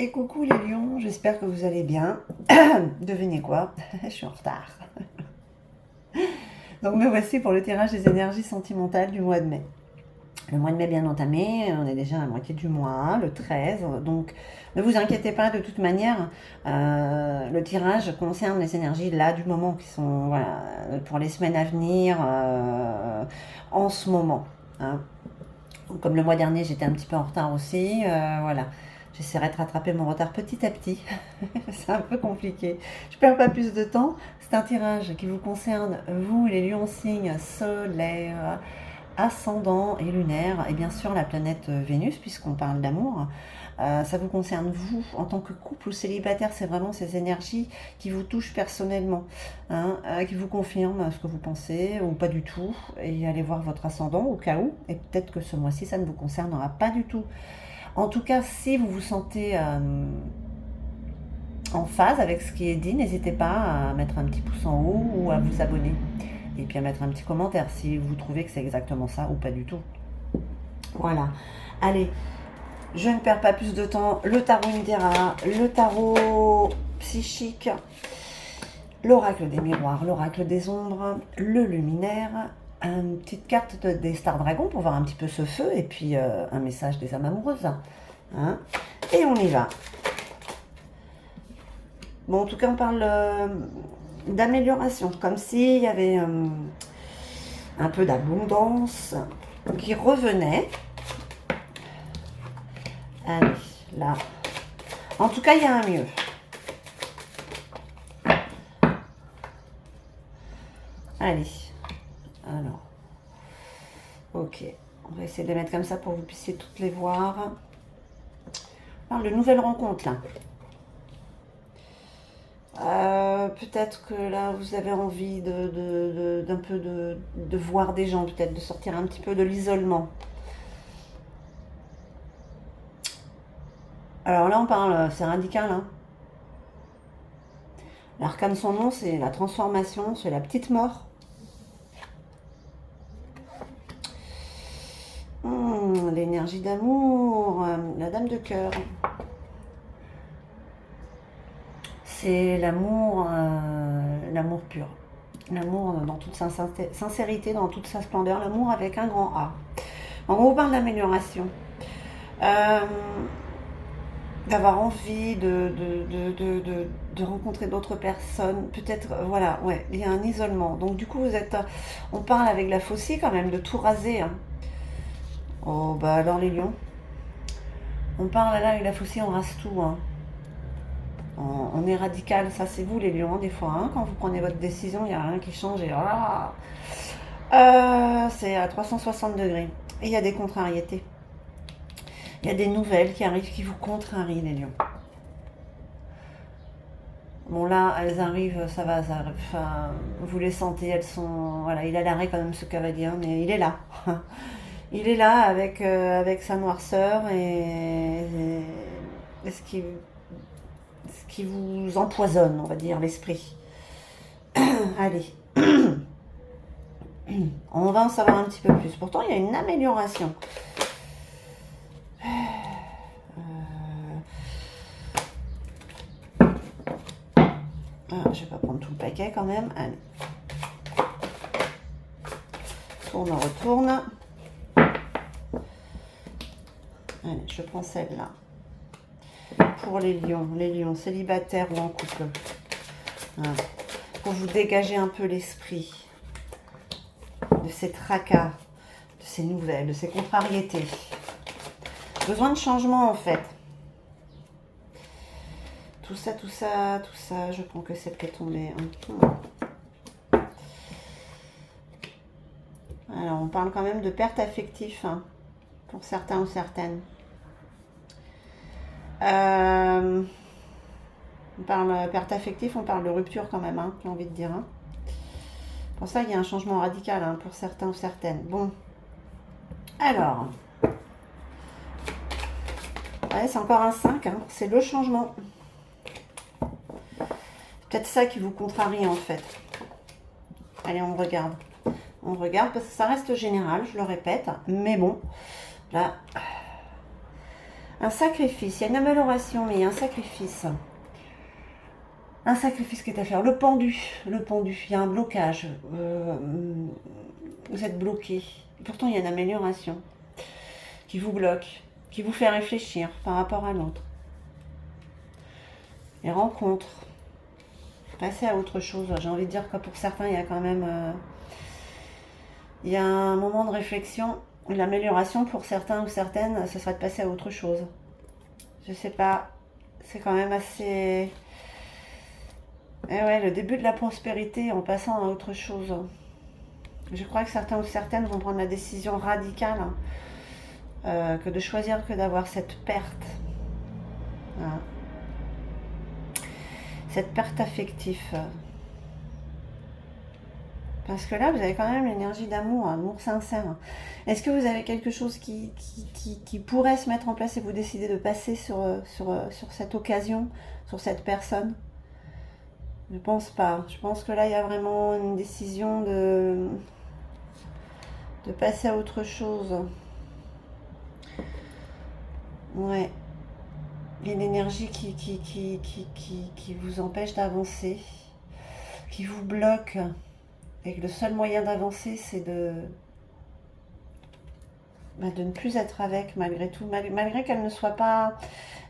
Et coucou les lions, j'espère que vous allez bien. Devinez quoi? Je suis en retard. Donc me voici pour le tirage des énergies sentimentales du mois de mai. Le mois de mai bien entamé, on est déjà à la moitié du mois, le 13. Donc ne vous inquiétez pas, de toute manière, le tirage concerne les énergies là du moment qui sont voilà, pour les semaines à venir, en ce moment, hein. Comme le mois dernier, j'étais un petit peu en retard aussi. Voilà. J'essaierai de rattraper mon retard petit à petit. C'est un peu compliqué. Je ne perds pas plus de temps. C'est un tirage qui vous concerne, vous, les lions signes solaires, ascendant et lunaire, et bien sûr la planète Vénus, puisqu'on parle d'amour. Ça vous concerne vous en tant que couple ou célibataire, c'est vraiment ces énergies qui vous touchent personnellement, hein, qui vous confirment ce que vous pensez ou pas du tout, et allez voir votre ascendant au cas où, et peut-être que ce mois-ci ça ne vous concernera pas du tout. En tout cas, si vous vous sentez en phase avec ce qui est dit, n'hésitez pas à mettre un petit pouce en haut ou à vous abonner. Et puis à mettre un petit commentaire si vous trouvez que c'est exactement ça ou pas du tout. Voilà. Allez, je ne perds pas plus de temps. Le tarot Indira, le tarot psychique, l'oracle des miroirs, l'oracle des ombres, le luminaire, une petite carte des stars dragons pour voir un petit peu ce feu et puis un message des âmes amoureuses. Hein. Et on y va. Bon, en tout cas, on parle d'amélioration, comme s'il y avait un peu d'abondance qui revenait. Allez, là. En tout cas, il y a un mieux. Allez. Alors. Ok. On va essayer de les mettre comme ça pour que vous puissiez toutes les voir. On parle de nouvelles rencontres, là. Peut-être que là, vous avez envie d'un peu de voir des gens, peut-être de sortir un petit peu de l'isolement. Alors là, on parle, c'est radical, hein. L'arcane, son nom, c'est la transformation, c'est la petite mort. L'énergie d'amour, la dame de cœur. C'est l'amour, l'amour pur. L'amour dans toute sa sincérité, dans toute sa splendeur. L'amour avec un grand A. Donc on vous parle d'amélioration. D'avoir envie de rencontrer d'autres personnes. Peut-être, voilà, ouais, il y a un isolement. Donc du coup, on parle avec la faucille quand même de tout raser. Hein. Oh, bah alors les lions. On parle là avec la faucille, on rase tout. Hein. On est radical, ça c'est vous les lions, des fois. Hein, quand vous prenez votre décision, il n'y a rien qui change. Et voilà. C'est à 360 degrés. Et il y a des contrariétés. Il y a des nouvelles qui arrivent qui vous contrarient, les lions. Bon là, elles arrivent, ça va, enfin, vous les sentez, elles sont... Voilà, il a l'arrêt quand même ce cavalier, mais il est là. Il est là avec sa noirceur et ce qui vous empoisonne, on va dire, l'esprit. Allez. On va en savoir un petit peu plus. Pourtant, il y a une amélioration. Je vais pas prendre tout le paquet quand même. Allez. Tourne, retourne. Allez, je prends celle-là. Pour les lions célibataires ou en couple. Voilà. Pour vous dégager un peu l'esprit de ces tracas, de ces nouvelles, de ces contrariétés. Besoin de changement en fait. Tout ça, je prends que celle qui est tombée. Alors, on parle quand même de perte affective, hein, pour certains ou certaines. On parle perte affective, on parle de rupture quand même, hein, j'ai envie de dire. Hein. Pour ça, il y a un changement radical hein, pour certains ou certaines. Bon. Alors. Ouais, c'est encore un 5, hein, c'est le changement. Peut-être ça qui vous contrarie en fait. Allez, on regarde. On regarde parce que ça reste général, je le répète. Mais bon, là... Un sacrifice, il y a une amélioration, mais il y a un sacrifice. Un sacrifice qui est à faire. Le pendu, il y a un blocage. Vous êtes bloqué. Pourtant, il y a une amélioration qui vous bloque, qui vous fait réfléchir par rapport à l'autre. Les rencontres. Passer à autre chose. J'ai envie de dire que pour certains, il y a quand même... il y a un moment de réflexion. L'amélioration pour certains ou certaines, ce serait de passer à autre chose. Je sais pas. C'est quand même assez... Et ouais, le début de la prospérité en passant à autre chose. Je crois que certains ou certaines vont prendre la décision radicale que de choisir que d'avoir cette perte. Voilà. Cette perte affective. Parce que là, vous avez quand même l'énergie d'amour, amour sincère. Est-ce que vous avez quelque chose qui pourrait se mettre en place et vous décidez de passer sur cette occasion, sur cette personne? Je pense pas. Je pense que là, il y a vraiment une décision de passer à autre chose. Ouais. Il y a une énergie qui vous empêche d'avancer, qui vous bloque. Et que le seul moyen d'avancer, c'est de ne plus être avec, malgré tout. Malgré qu'elle ne soit pas...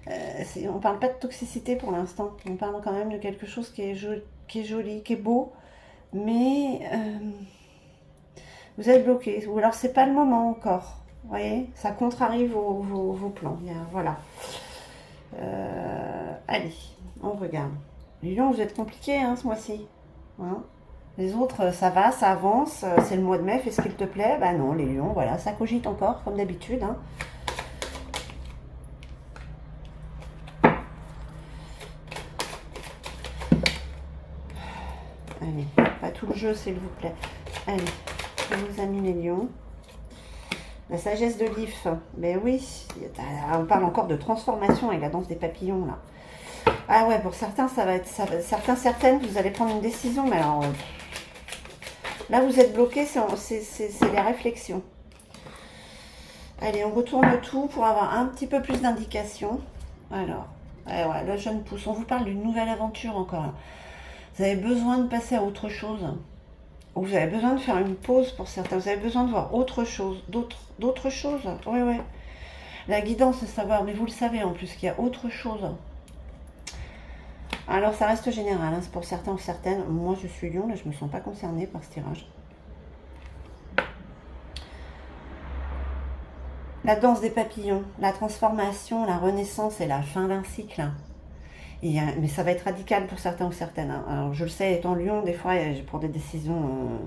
on ne parle pas de toxicité pour l'instant. On parle quand même de quelque chose qui est joli, qui est beau. Mais vous êtes bloqué. Ou alors, c'est pas le moment encore. Vous voyez, ça contrarie vos plans. Voilà. Allez, on regarde. Les lions, vous êtes compliqués ce mois-ci. Hein, les autres, ça va, ça avance. C'est le mois de mai, fais ce qu'il te plaît. Bah non, les lions, voilà, ça cogite encore, comme d'habitude. Allez, pas tout le jeu, s'il vous plaît. Allez, vos amis les lions. La sagesse de l'IF, ben oui, on parle encore de transformation avec la danse des papillons, là. Ah ouais, pour certains, ça va être... certaines, vous allez prendre une décision, mais alors... là, vous êtes bloqué, c'est les réflexions. Allez, on retourne tout pour avoir un petit peu plus d'indications. Alors, ouais, le jeune pousse. On vous parle d'une nouvelle aventure encore, là. Vous avez besoin de passer à autre chose. Ou vous avez besoin de faire une pause pour certains. Vous avez besoin de voir autre chose, d'autres choses. Oui, oui. La guidance, c'est savoir, mais vous le savez en plus qu'il y a autre chose. Alors, ça reste général, c'est pour certains ou certaines. Moi, je suis lion, là, je ne me sens pas concernée par ce tirage. La danse des papillons, la transformation, la renaissance et la fin d'un cycle. Mais ça va être radical pour certains ou certaines. Alors, je le sais, étant lion, des fois, je prends des décisions,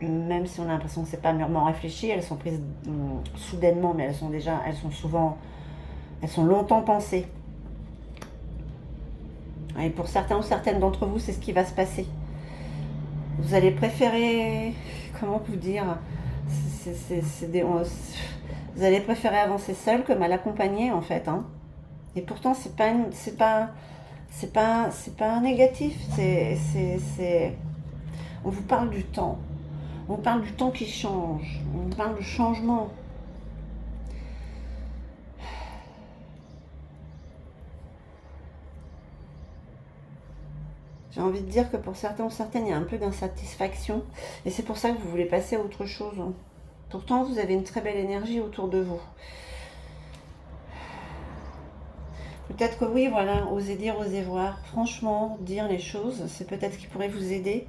même si on a l'impression que c'est pas mûrement réfléchi, elles sont prises soudainement, mais elles sont longtemps pensées. Et pour certains ou certaines d'entre vous, c'est ce qui va se passer. Vous allez préférer, comment vous dire, vous allez préférer avancer seul que mal accompagné en fait. Et pourtant, c'est pas un négatif. On vous parle du temps. On parle du temps qui change. On parle de changement. J'ai envie de dire que pour certains ou certaines, il y a un peu d'insatisfaction. Et c'est pour ça que vous voulez passer à autre chose. Pourtant, vous avez une très belle énergie autour de vous. Peut-être que oui, voilà, osez dire, osez voir. Franchement, dire les choses, c'est peut-être ce qui pourrait vous aider.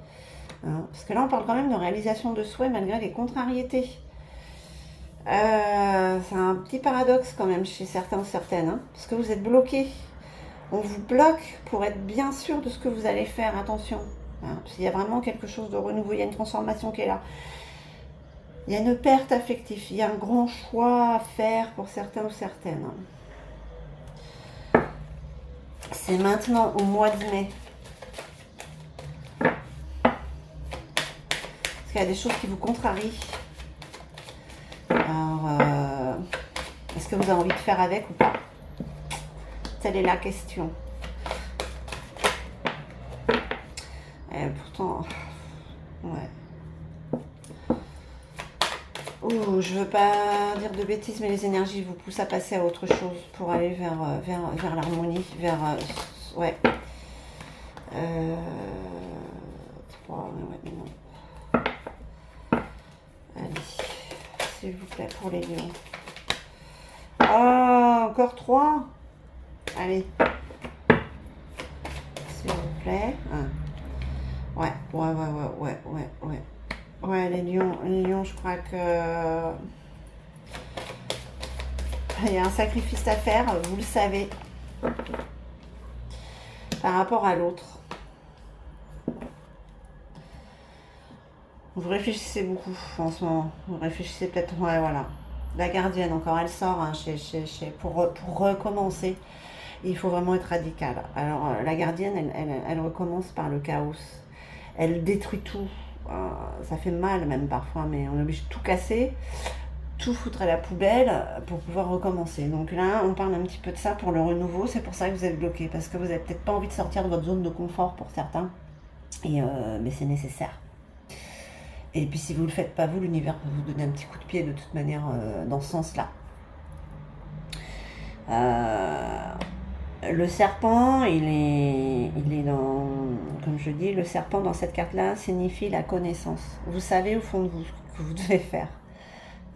Parce que là, on parle quand même de réalisation de souhaits malgré les contrariétés. C'est un petit paradoxe quand même chez certains ou certaines. Parce que vous êtes bloqués. On vous bloque pour être bien sûr de ce que vous allez faire. Attention. Parce qu'il y a vraiment quelque chose de renouveau. Il y a une transformation qui est là. Il y a une perte affective. Il y a un grand choix à faire pour certains ou certaines. C'est maintenant, au mois de mai. Parce qu'il y a des choses qui vous contrarient. Alors, est-ce que vous avez envie de faire avec ou pas? Telle est la question. Et pourtant, ouais. Ouh, je veux pas dire de bêtises, mais les énergies vous poussent à passer à autre chose pour aller vers l'harmonie, ouais. Euh, 3, ouais, non. Allez, s'il vous plaît, pour les lions. Ah, encore 3. Allez, s'il vous plaît. Ouais, ouais. Ouais, les lions, je crois que il y a un sacrifice à faire, vous le savez, par rapport à l'autre. Vous réfléchissez beaucoup en ce moment. Vous réfléchissez peut-être, ouais, voilà. La gardienne, encore, elle sort hein, pour recommencer. Il faut vraiment être radical. Alors, la gardienne, elle recommence par le chaos. Elle détruit tout. Ça fait mal même parfois, mais on est obligé de tout casser, tout foutre à la poubelle pour pouvoir recommencer. Donc là, on parle un petit peu de ça pour le renouveau. C'est pour ça que vous êtes bloqué, parce que vous n'avez peut-être pas envie de sortir de votre zone de confort pour certains. Mais c'est nécessaire. Et puis si vous ne le faites pas, vous, l'univers peut vous donner un petit coup de pied de toute manière dans ce sens-là. Le serpent, il est dans, comme je dis, le serpent dans cette carte-là signifie la connaissance. Vous savez au fond de vous ce que vous devez faire,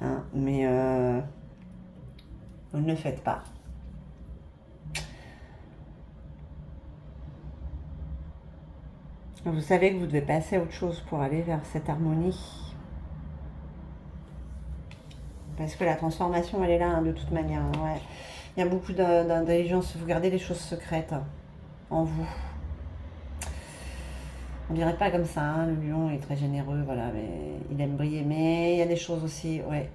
hein, mais vous ne le faites pas. Vous savez que vous devez passer à autre chose pour aller vers cette harmonie. Parce que la transformation, elle est là, hein, de toute manière. Ouais. Il y a beaucoup d'intelligence. Vous gardez des choses secrètes en vous. On dirait pas comme ça, hein, le lion est très généreux, voilà, mais il aime briller. Mais il y a des choses aussi, ouais.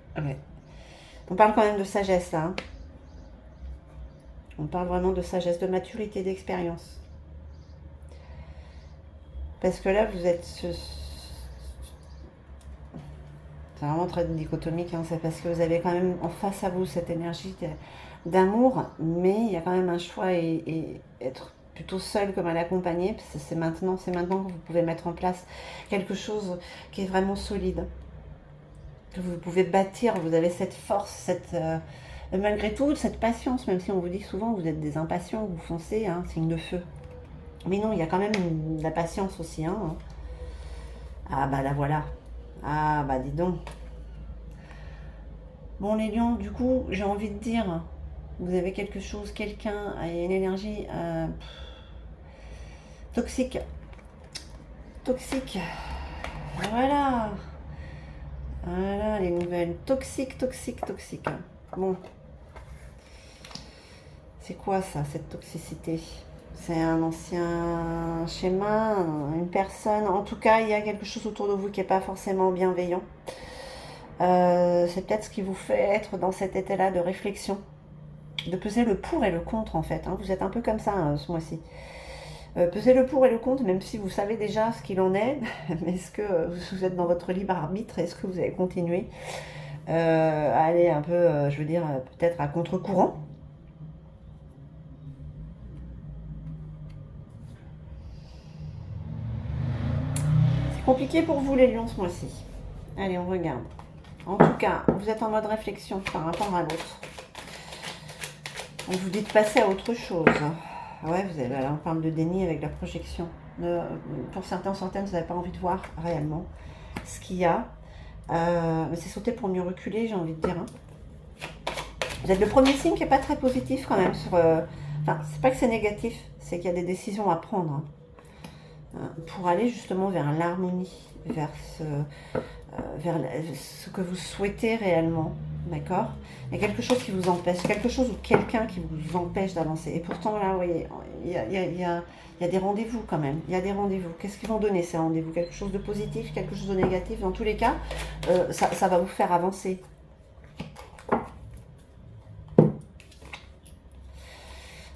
On parle quand même de sagesse, là. Hein. On parle vraiment de sagesse, de maturité, d'expérience. Parce que là, vous êtes... C'est vraiment très dichotomique, hein, c'est parce que vous avez quand même en face à vous cette énergie d'amour, mais il y a quand même un choix et être plutôt seul comme à l'accompagner, parce que c'est maintenant que vous pouvez mettre en place quelque chose qui est vraiment solide, que vous pouvez bâtir, vous avez cette force, malgré tout, cette patience, même si on vous dit souvent que vous êtes des impatients, vous foncez, hein, signe de feu. Mais non, il y a quand même de la patience aussi. Hein. Ah bah la voilà. Ah bah dis donc. Bon les lions, du coup, j'ai envie de dire, vous avez quelque chose, quelqu'un, une énergie toxique. Toxique. Voilà. Voilà les nouvelles. Toxique. Bon. C'est quoi ça, cette toxicité? C'est un ancien schéma, une personne. En tout cas, il y a quelque chose autour de vous qui n'est pas forcément bienveillant. C'est peut-être ce qui vous fait être dans cet état-là de réflexion, de peser le pour et le contre en fait. Hein. Vous êtes un peu comme ça ce mois-ci. Pesez le pour et le contre, même si vous savez déjà ce qu'il en est. Mais est-ce que vous êtes dans votre libre arbitre? Est-ce que vous allez continuer à aller un peu, je veux dire, peut-être à contre-courant? C'est compliqué pour vous les lions ce mois-ci. Allez, on regarde. En tout cas, vous êtes en mode réflexion par rapport à l'autre. On vous dit de passer à autre chose. Ouais, on parle de déni avec la projection. Pour certains, certaines, vous n'avez pas envie de voir réellement ce qu'il y a. Mais c'est sauter pour mieux reculer, j'ai envie de dire. Hein. Vous êtes le premier signe qui n'est pas très positif quand même. Enfin, c'est pas que c'est négatif, c'est qu'il y a des décisions à prendre. Hein, pour aller justement vers l'harmonie, vers ce que vous souhaitez réellement. D'accord? Il y a quelque chose qui vous empêche, quelque chose ou quelqu'un qui vous empêche d'avancer. Et pourtant, là, vous voyez, il y a des rendez-vous quand même. Il y a des rendez-vous. Qu'est-ce qu'ils vont donner ces rendez-vous? Quelque chose de positif, quelque chose de négatif? Dans tous les cas, ça va vous faire avancer.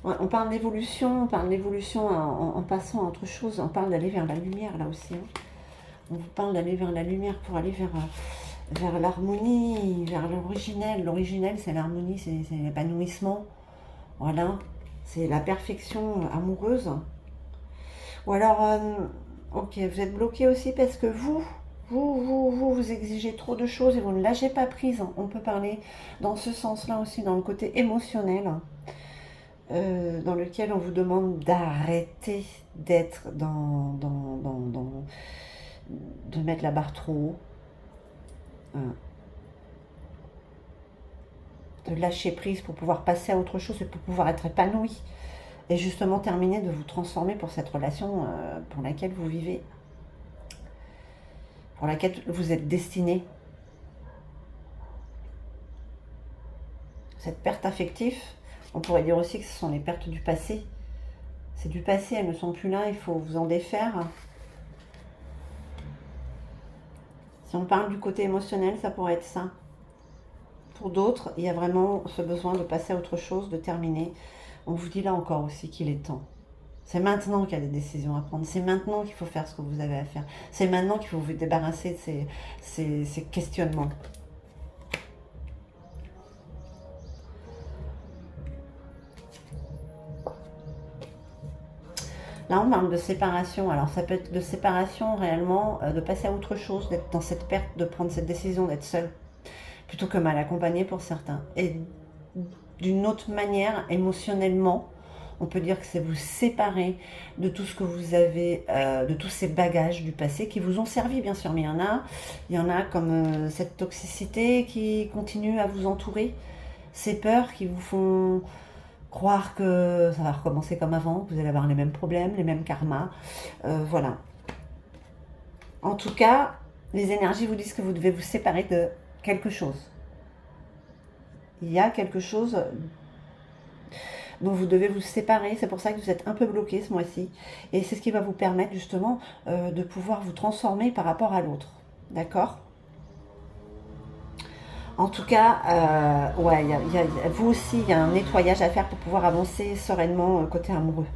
On parle d'évolution, en passant à autre chose. On parle d'aller vers la lumière, là aussi. Hein. On vous parle d'aller vers la lumière pour aller vers l'harmonie, vers l'originel. L'originel, c'est l'harmonie, c'est l'épanouissement. Voilà, c'est la perfection amoureuse. Ou alors, ok, vous êtes bloqué aussi parce que vous, Vous exigez trop de choses et vous ne lâchez pas prise. On peut parler dans ce sens-là aussi, dans le côté émotionnel, dans lequel on vous demande d'arrêter d'être de mettre la barre trop haut, hein, de lâcher prise pour pouvoir passer à autre chose et pour pouvoir être épanoui. Et justement terminer de vous transformer pour cette relation pour laquelle vous vivez, pour laquelle vous êtes destiné. Cette perte affective, on pourrait dire aussi que ce sont les pertes du passé. C'est du passé, elles ne sont plus là, il faut vous en défaire. Si on parle du côté émotionnel, ça pourrait être ça. Pour d'autres, il y a vraiment ce besoin de passer à autre chose, de terminer. On vous dit là encore aussi qu'il est temps. C'est maintenant qu'il y a des décisions à prendre. C'est maintenant qu'il faut faire ce que vous avez à faire. C'est maintenant qu'il faut vous débarrasser de ces questionnements. Là, on parle de séparation. Alors, ça peut être de séparation réellement, de passer à autre chose, d'être dans cette perte, de prendre cette décision d'être seul, plutôt que mal accompagné pour certains. Et d'une autre manière, émotionnellement, on peut dire que c'est vous séparer de tout ce que vous avez, de tous ces bagages du passé qui vous ont servi, bien sûr. Mais il y en a comme cette toxicité qui continue à vous entourer, ces peurs qui vous font croire que ça va recommencer comme avant, que vous allez avoir les mêmes problèmes, les mêmes karmas. Voilà. En tout cas, les énergies vous disent que vous devez vous séparer de quelque chose. Il y a quelque chose dont vous devez vous séparer. C'est pour ça que vous êtes un peu bloqué ce mois-ci. Et c'est ce qui va vous permettre justement de pouvoir vous transformer par rapport à l'autre. D'accord ? En tout cas, ouais, vous aussi, il y a un nettoyage à faire pour pouvoir avancer sereinement côté amoureux.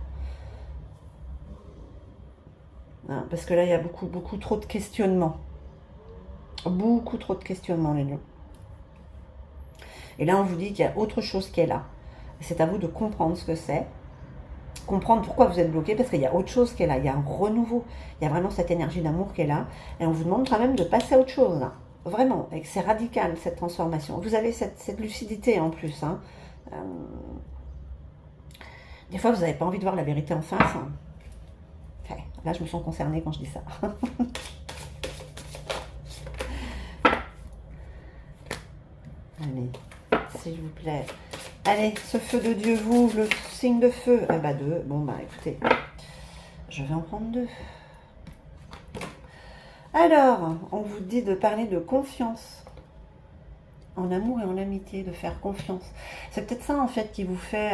Hein, parce que là, il y a beaucoup trop de questionnements. Beaucoup trop de questionnements, les lions. Et là, on vous dit qu'il y a autre chose qui est là. C'est à vous de comprendre ce que c'est. Comprendre pourquoi vous êtes bloqué, parce qu'il y a autre chose qui est là. Il y a un renouveau. Il y a vraiment cette énergie d'amour qui est là. Et on vous demande quand même de passer à autre chose, là. Vraiment, et que c'est radical cette transformation. Vous avez cette lucidité en plus. Hein. Des fois, vous n'avez pas envie de voir la vérité en face. Hein. Okay. Là, je me sens concernée quand je dis ça. Allez, s'il vous plaît. Allez, ce feu de Dieu, vous, le signe de feu. Ah bah deux. Bon bah écoutez, je vais en prendre deux. Alors, on vous dit de parler de confiance. En amour et en amitié, de faire confiance. C'est peut-être ça en fait qui vous fait...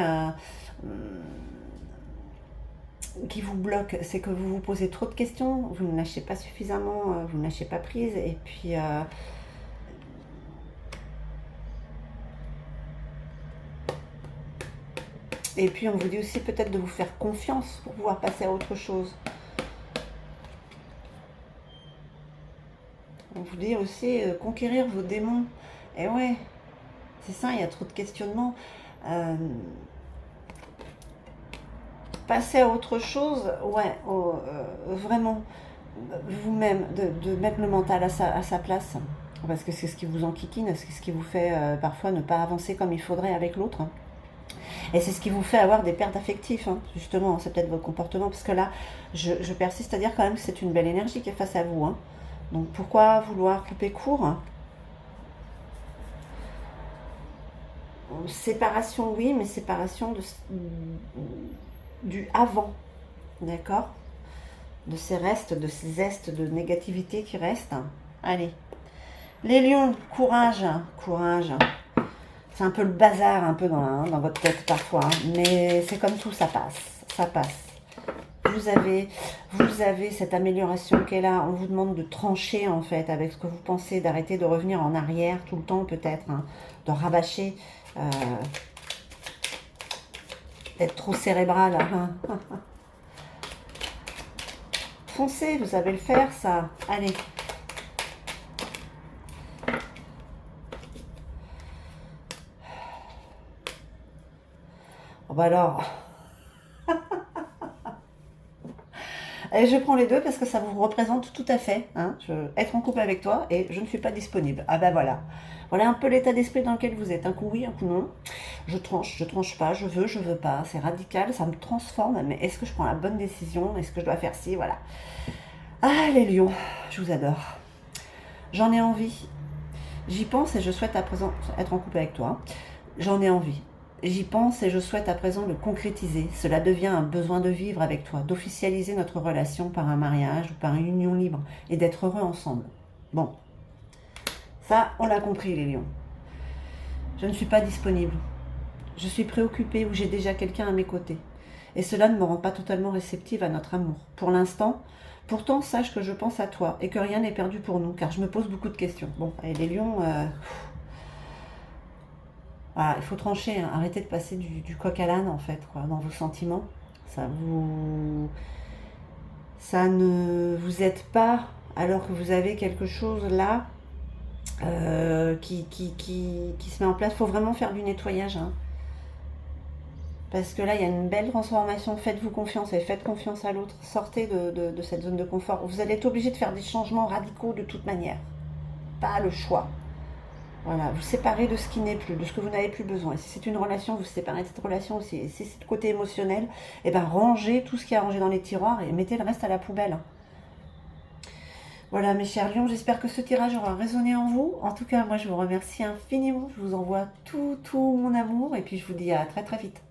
qui vous bloque, c'est que vous vous posez trop de questions, vous ne lâchez pas suffisamment, vous ne lâchez pas prise, et puis... et puis on vous dit aussi peut-être de vous faire confiance pour pouvoir passer à autre chose. On vous dit aussi conquérir vos démons. Et ouais, c'est ça, il y a trop de questionnements. Passer à autre chose, ouais, vraiment, vous-même, de mettre le mental à sa place. Parce que c'est ce qui vous enquiquine, c'est ce qui vous fait parfois ne pas avancer comme il faudrait avec l'autre. Et c'est ce qui vous fait avoir des pertes affectives, hein, justement, c'est peut-être votre comportement. Parce que là, je persiste à dire quand même que c'est une belle énergie qui est face à vous. Hein. Donc pourquoi vouloir couper court? Séparation, oui, mais séparation du avant, d'accord? De ces restes, de ces zestes de négativité qui restent. Allez, les lions, courage, courage. C'est un peu le bazar un peu dans votre tête parfois, hein, mais c'est comme tout, ça passe, ça passe. Vous avez cette amélioration qui est là. On vous demande de trancher en fait avec ce que vous pensez, d'arrêter de revenir en arrière tout le temps peut-être, hein, de rabâcher, d'être trop cérébral. Hein. Foncez, vous savez le faire ça. Allez. Oh bah alors... Et je prends les deux parce que ça vous représente tout à fait. Hein, être en couple avec toi et je ne suis pas disponible. Ah ben voilà. Voilà un peu l'état d'esprit dans lequel vous êtes. Un coup oui, un coup non. Je tranche pas, je veux pas. C'est radical, ça me transforme. Mais est-ce que je prends la bonne décision? Est-ce que je dois faire ci? Voilà. Ah les lions, je vous adore. J'en ai envie. J'y pense et je souhaite à présent être en couple avec toi. J'en ai envie. J'y pense et je souhaite à présent le concrétiser. Cela devient un besoin de vivre avec toi, d'officialiser notre relation par un mariage ou par une union libre et d'être heureux ensemble. Bon, ça, on l'a compris les lions. Je ne suis pas disponible. Je suis préoccupée ou j'ai déjà quelqu'un à mes côtés. Et cela ne me rend pas totalement réceptive à notre amour. Pour l'instant, pourtant, sache que je pense à toi et que rien n'est perdu pour nous, car je me pose beaucoup de questions. Bon, et les lions, voilà, il faut trancher, hein. Arrêtez de passer du coq à l'âne, en fait, quoi, dans vos sentiments. Ça vous... Ça ne vous aide pas, alors que vous avez quelque chose là qui se met en place. Il faut vraiment faire du nettoyage, hein. Parce que là, il y a une belle transformation. Faites-vous confiance et faites confiance à l'autre. Sortez de cette zone de confort. Vous allez être obligé de faire des changements radicaux de toute manière. Pas le choix. Voilà, vous séparez de ce qui n'est plus, de ce que vous n'avez plus besoin. Et si c'est une relation, vous séparez de cette relation. Si c'est le côté émotionnel, et ben rangez tout ce qui est rangé dans les tiroirs et mettez le reste à la poubelle. Voilà mes chers lions, j'espère que ce tirage aura résonné en vous. En tout cas, moi je vous remercie infiniment. Je vous envoie tout mon amour et puis je vous dis à très très vite.